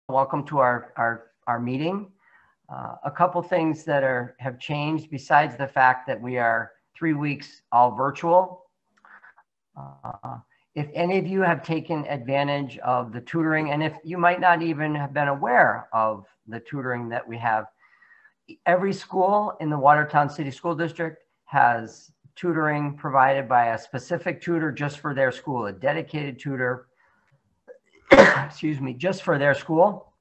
Welcome to our meeting. A couple things that have changed besides the fact that we are 3 weeks all virtual. If any of you have taken advantage of the tutoring, and if you might not even have been aware of the tutoring that we have, every school in the Watertown City School District has tutoring provided by a specific tutor just for their school, a dedicated tutor, excuse me, just for their school.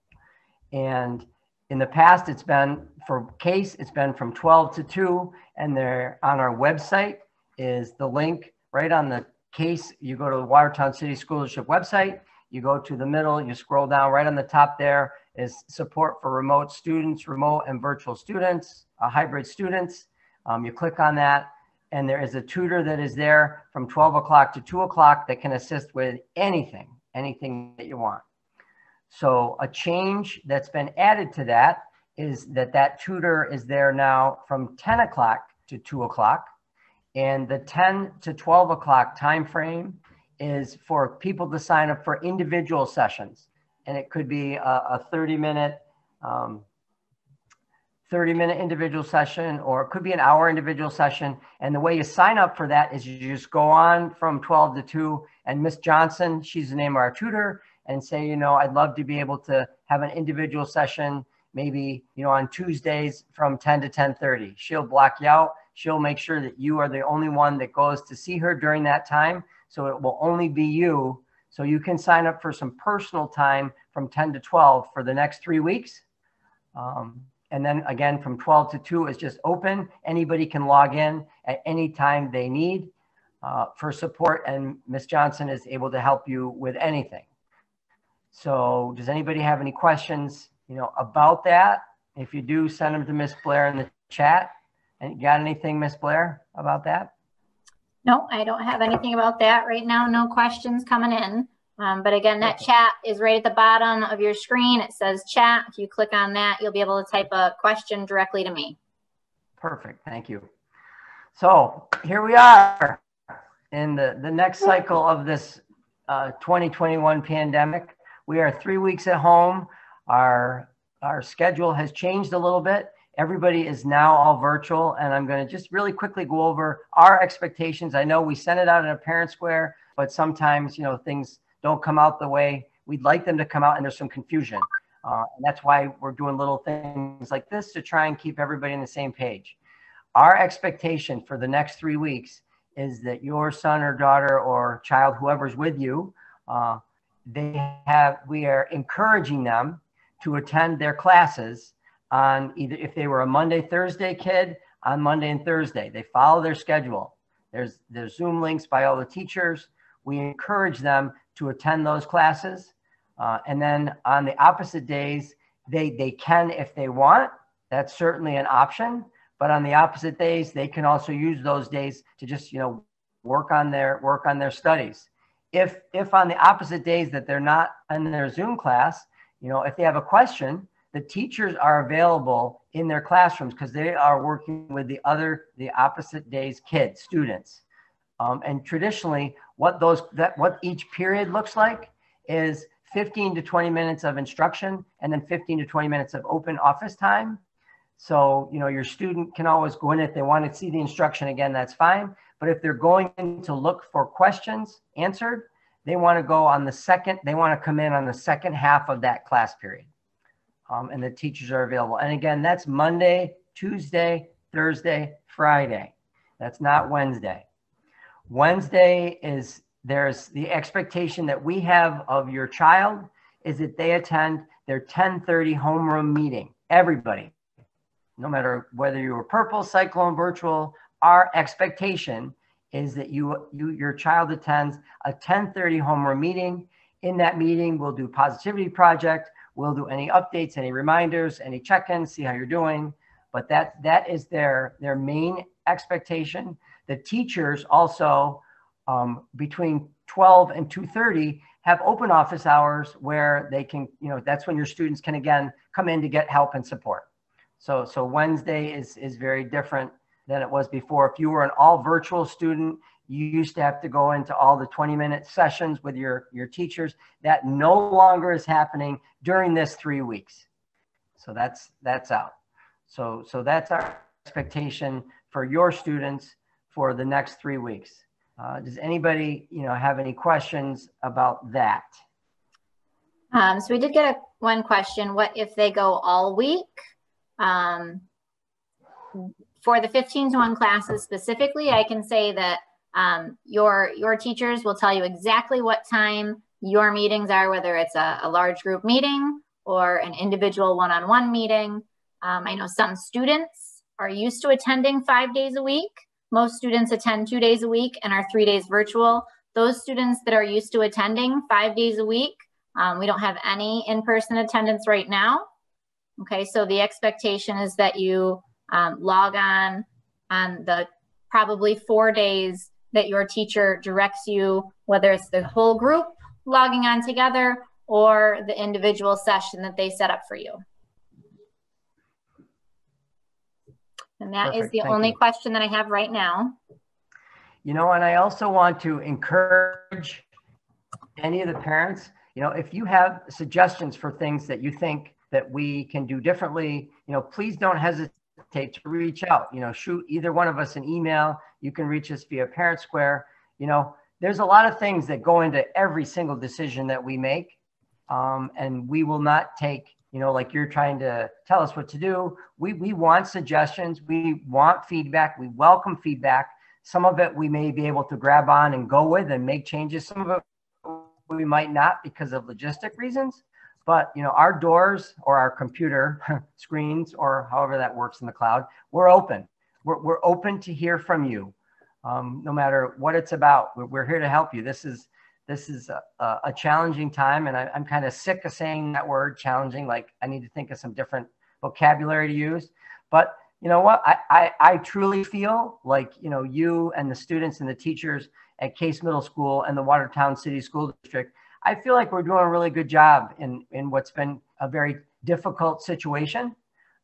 And in the past, it's been for CASE, it's been from 12 to 2, and there on our website is the link right on the CASE. You go to the Watertown City School District website, you go to the middle, you scroll down, right on the top there is support for remote students, remote and virtual students, hybrid students. You click on that, and there is a tutor that is there from 12 o'clock to 2 o'clock that can assist with anything that you want. So a change that's been added to that is that tutor is there now from 10 o'clock to 2 o'clock. And the 10 to 12 o'clock time frame is for people to sign up for individual sessions. And it could be a 30-minute individual session, or it could be an hour individual session. And the way you sign up for that is you just go on from 12 to 2, and Miss Johnson, she's the name of our tutor, and say, I'd love to be able to have an individual session, maybe, on Tuesdays from 10 to 10:30. She'll block you out. She'll make sure that you are the only one that goes to see her during that time. So it will only be you. So you can sign up for some personal time from 10 to 12 for the next 3 weeks. And then again, from 12 to 2 is just open. Anybody can log in at any time they need for support. And Ms. Johnson is able to help you with anything. So does anybody have any questions, about that? If you do, send them to Ms. Blair in the chat. And got anything, Ms. Blair, about that? No, I don't have anything about that right now. No questions coming in. But again, that chat is right at the bottom of your screen. It says chat. If you click on that, you'll be able to type a question directly to me. Perfect. Thank you. So here we are in the next cycle of this 2021 pandemic. We are 3 weeks at home. Our schedule has changed a little bit. Everybody is now all virtual, and I'm going to just really quickly go over our expectations. I know we sent it out in a parent square, but sometimes, things don't come out the way we'd like them to come out, and there's some confusion. And that's why we're doing little things like this to try and keep everybody on the same page. Our expectation for the next 3 weeks is that your son or daughter or child, whoever's with you, we are encouraging them to attend their classes on either, if they were a Monday, Thursday kid, on Monday and Thursday. They follow their schedule. There's Zoom links by all the teachers. We encourage them to attend those classes. And then on the opposite days, they can, if they want, that's certainly an option. But on the opposite days, they can also use those days to just, work on their studies. If on the opposite days that they're not in their Zoom class, if they have a question, the teachers are available in their classrooms because they are working with the opposite days kids, students. And traditionally, what each period looks like is 15 to 20 minutes of instruction and then 15 to 20 minutes of open office time. So, your student can always go in if they want to see the instruction again, that's fine. But if they're going in to look for questions answered, they want to come in on the second half of that class period. And the teachers are available. And again, that's Monday, Tuesday, Thursday, Friday. That's not Wednesday. Wednesday there's the expectation that we have of your child is that they attend their 10:30 homeroom meeting. Everybody, no matter whether you were Purple, Cyclone, Virtual, our expectation is that your child attends a 10:30 homeroom meeting. In that meeting, we'll do positivity project. We'll do any updates, any reminders, any check-ins, see how you're doing. But that is their main expectation. The teachers also, between 12 and 2:30, have open office hours where they can, that's when your students can, again, come in to get help and support. So Wednesday is very different than it was before. If you were an all virtual student, You used to have to go into all the 20-minute sessions with your teachers. That no longer is happening during this 3 weeks. So that's out. So that's our expectation for your students for the next 3 weeks. Does anybody, have any questions about that? So we did get one question. What if they go all week? For the 15-to-1 classes specifically, I can say that your teachers will tell you exactly what time your meetings are, whether it's a large group meeting or an individual one-on-one meeting. I know some students are used to attending 5 days a week. Most students attend 2 days a week and are 3 days virtual. Those students that are used to attending 5 days a week, we don't have any in-person attendance right now. Okay, so the expectation is that you log on the probably 4 days that your teacher directs you, whether it's the whole group logging on together or the individual session that they set up for you. And that Perfect. is the Thank only you. question that I have right now. And I also want to encourage any of the parents, if you have suggestions for things that you think that we can do differently, please don't hesitate to reach out. Shoot either one of us an email. You can reach us via Parent Square. There's a lot of things that go into every single decision that we make. And we will not take, like you're trying to tell us what to do. We want suggestions. We want feedback. We welcome feedback. Some of it we may be able to grab on and go with and make changes. Some of it we might not because of logistic reasons. But, our doors or our computer screens or however that works in the cloud, we're open. We're open to hear from you, no matter what it's about. We're here to help you. This is a challenging time, and I'm kind of sick of saying that word, challenging. Like, I need to think of some different vocabulary to use. But you know what? I truly feel like, you and the students and the teachers at Case Middle School and the Watertown City School District, I feel like we're doing a really good job in what's been a very difficult situation.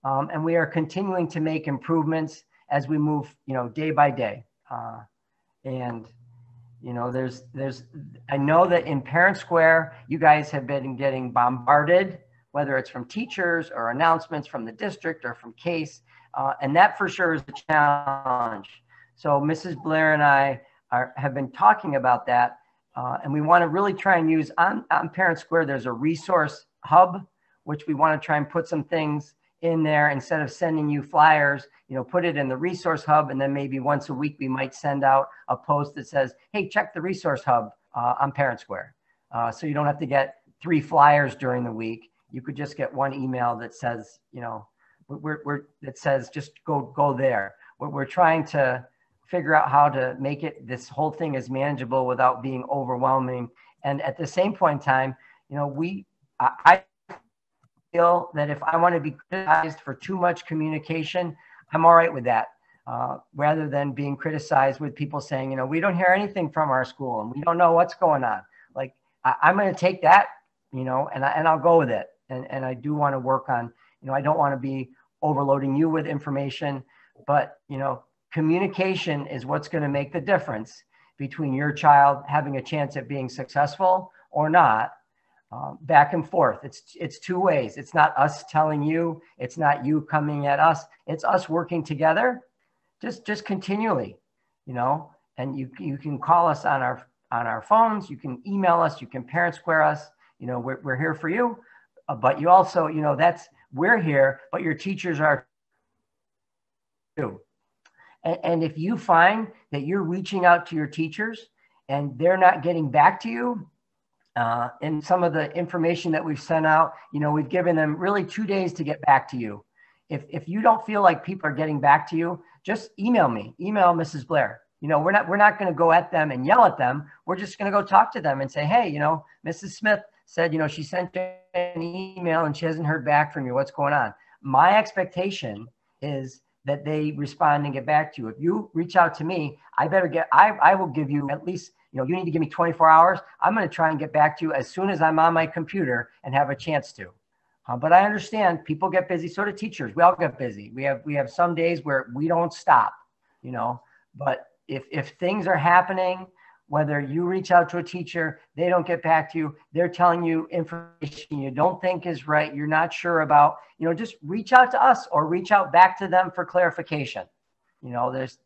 And we are continuing to make improvements as we move, day by day. And I know that in Parent Square, you guys have been getting bombarded, whether it's from teachers or announcements from the district or from Case. And that for sure is a challenge. So Mrs. Blair and I have been talking about that. And we want to really try and use on Parent Square, there's a resource hub, which we want to try and put some things in there instead of sending you flyers, put it in the resource hub. And then maybe once a week, we might send out a post that says, hey, check the resource hub on Parent Square. So you don't have to get 3 flyers during the week. You could just get one email that says, that says, just go there. We're trying to figure out how to make this whole thing as manageable without being overwhelming. And at the same point in time, I feel that if I want to be criticized for too much communication, I'm all right with that. Rather than being criticized with people saying, we don't hear anything from our school and we don't know what's going on. Like, I'm going to take that, and I'll go with it. And I do want to work on, I don't want to be overloading you with information, but, communication is what's going to make the difference between your child having a chance at being successful or not. Back and forth. It's 2 ways. It's not us telling you. It's not you coming at us. It's us working together, just continually, And you can call us on our phones. You can email us. You can Parent Square us. We're here for you. But you also, we're here. But your teachers are too. And if you find that you're reaching out to your teachers and they're not getting back to you, and some of the information that we've sent out, we've given them really 2 days to get back to you. If you don't feel like people are getting back to you, just email me, email Mrs. Blair. We're not going to go at them and yell at them. We're just going to go talk to them and say, hey, Mrs. Smith said, she sent an email and she hasn't heard back from you. What's going on? My expectation is that they respond and get back to you. If you reach out to me, I will give you at least, you need to give me 24 hours. I'm going to try and get back to you as soon as I'm on my computer and have a chance to. But I understand people get busy. So do teachers. We all get busy. We have some days where we don't stop, but if things are happening, whether you reach out to a teacher, they don't get back to you, they're telling you information you don't think is right, you're not sure about, just reach out to us or reach out back to them for clarification. That's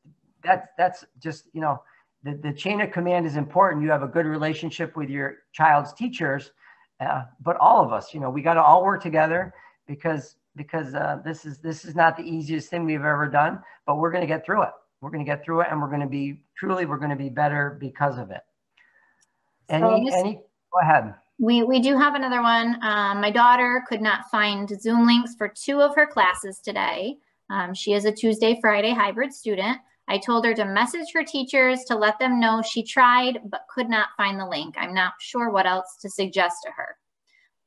just, the chain of command is important. You have a good relationship with your child's teachers, but all of us, we got to all work together because this is not the easiest thing we've ever done, but we're going to get through it. We're going to get through it, and we're going to be better because of it. Go ahead. We do have another one. My daughter could not find Zoom links for 2 of her classes today. She is a Tuesday, Friday hybrid student. I told her to message her teachers to let them know she tried, but could not find the link. I'm not sure what else to suggest to her.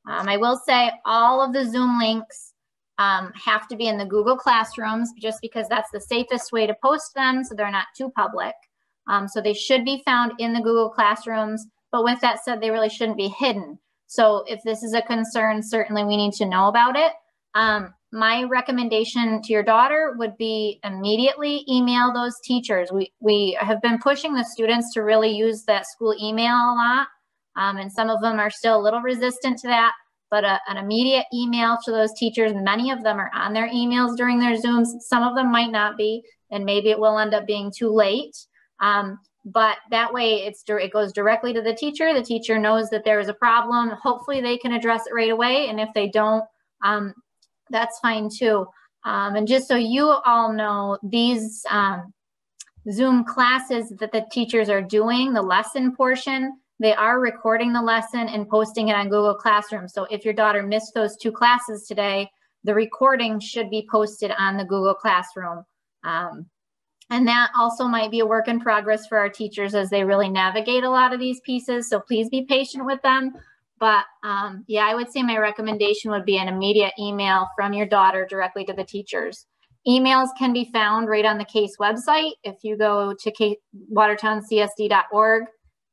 I will say all of the Zoom links have to be in the Google Classrooms, just because that's the safest way to post them, so they're not too public. So they should be found in the Google Classrooms, but with that said, they really shouldn't be hidden. So if this is a concern, certainly we need to know about it. My recommendation to your daughter would be immediately email those teachers. We have been pushing the students to really use that school email a lot, and some of them are still a little resistant to that. But an immediate email to those teachers, many of them are on their emails during their Zooms. Some of them might not be, and maybe it will end up being too late. But that way it goes directly to the teacher. The teacher knows that there is a problem. Hopefully they can address it right away. And if they don't, that's fine too. And just so you all know, these Zoom classes that the teachers are doing, the lesson portion, they are recording the lesson and posting it on Google Classroom. So if your daughter missed those 2 classes today, the recording should be posted on the Google Classroom. And that also might be a work in progress for our teachers as they really navigate a lot of these pieces. So please be patient with them. But yeah, I would say my recommendation would be an immediate email from your daughter directly to the teachers. Emails can be found right on the CASE website. If you go to watertowncsd.org,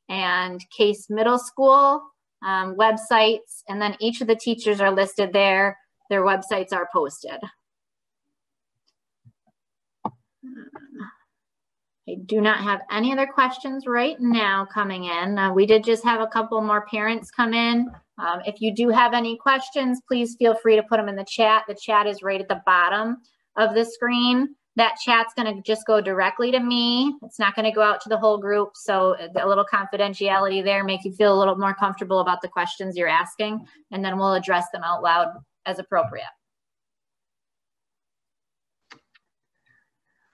and CASE Middle School websites, and then each of the teachers are listed there. Their websites are posted. I do not have any other questions right now coming in. We did just have a couple more parents come in. If you do have any questions, please feel free to put them in the chat. The chat is right at the bottom of the screen. That chat's going to just go directly to me. It's not going to go out to the whole group. So a little confidentiality there, make you feel a little more comfortable about the questions you're asking, and then we'll address them out loud as appropriate.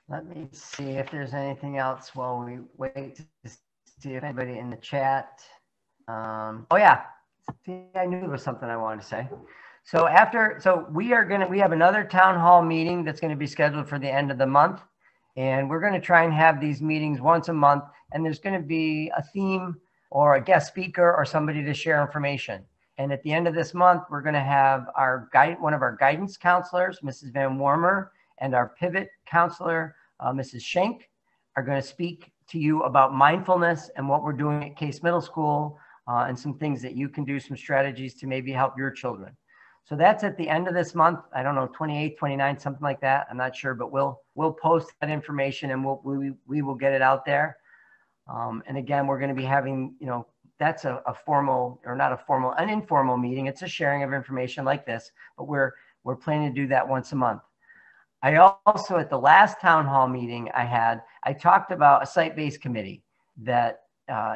Let me see if there's anything else while we wait to see if anybody in the chat. Oh yeah, see, I knew there was something I wanted to say. So we have another town hall meeting that's going to be scheduled for the end of the month. And we're going to try and have these meetings once a month. And there's going to be a theme or a guest speaker or somebody to share information. And at the end of this month, we're going to have one of our guidance counselors, Mrs. Van Warmer, and our pivot counselor, Mrs. Schenk, are going to speak to you about mindfulness and what we're doing at CASE Middle School, and some things that you can do, some strategies to maybe help your children. So that's at the end of this month. I don't know, 28th, 29th, something like that. I'm not sure, but we'll post that information and we will get it out there. And again, we're going to be having, that's a formal, or not a formal, an informal meeting. It's a sharing of information like this, but we're planning to do that once a month. I also, at the last town hall meeting I talked about a site-based committee that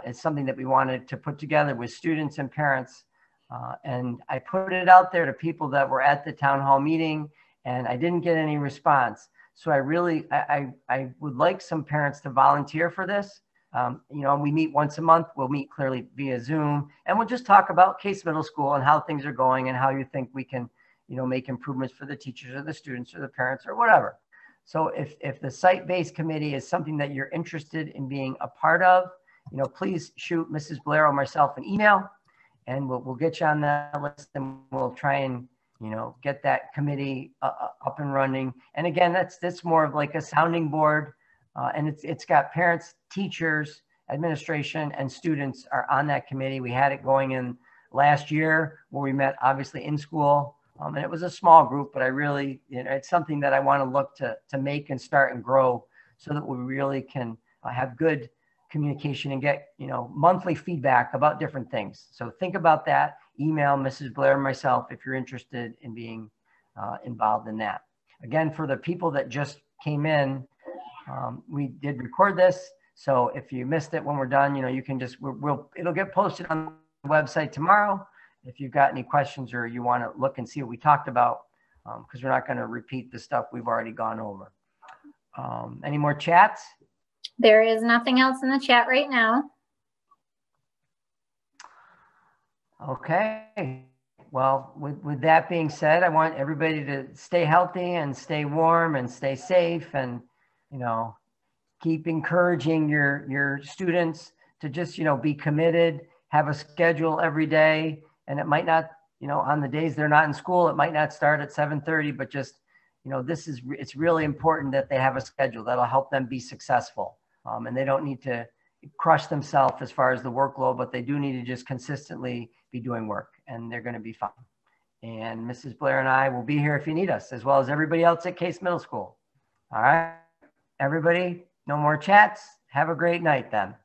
is something that we wanted to put together with students and parents. And I put it out there to people that were at the town hall meeting, and I didn't get any response. So I would like some parents to volunteer for this. We meet once a month. We'll meet clearly via Zoom, and we'll just talk about CASE Middle School and how things are going and how you think we can, make improvements for the teachers or the students or the parents or whatever. So if the site-based committee is something that you're interested in being a part of, please shoot Mrs. Blair or myself an email, and we'll get you on that list, and we'll try and, get that committee up and running. And again, that's more of like a sounding board, and it's got parents, teachers, administration, and students are on that committee. We had it going in last year where we met obviously in school, and it was a small group, but I really, it's something that I want to look to make and start and grow so that we really can have good communication and get, you know, monthly feedback about different things. So think about that. Email Mrs. Blair and myself if you're interested in being involved in that. Again, for the people that just came in, we did record this. So if you missed it when we're done, you know, you can just, it'll get posted on the website tomorrow. If you've got any questions or you want to look and see what we talked about, because we're not going to repeat the stuff we've already gone over. Any more chats? There is nothing else in the chat right now. Okay. Well, with that being said, I want everybody to stay healthy and stay warm and stay safe, and, you know, keep encouraging your students to just, you know, be committed, have a schedule every day. And it might not, you know, on the days they're not in school, it might not start at 7:30, but just, you know, it's really important that they have a schedule that'll help them be successful. And they don't need to crush themselves as far as the workload, but they do need to just consistently be doing work, and they're going to be fine. And Mrs. Blair and I will be here if you need us, as well as everybody else at Case Middle School. All right, everybody, no more chats. Have a great night then.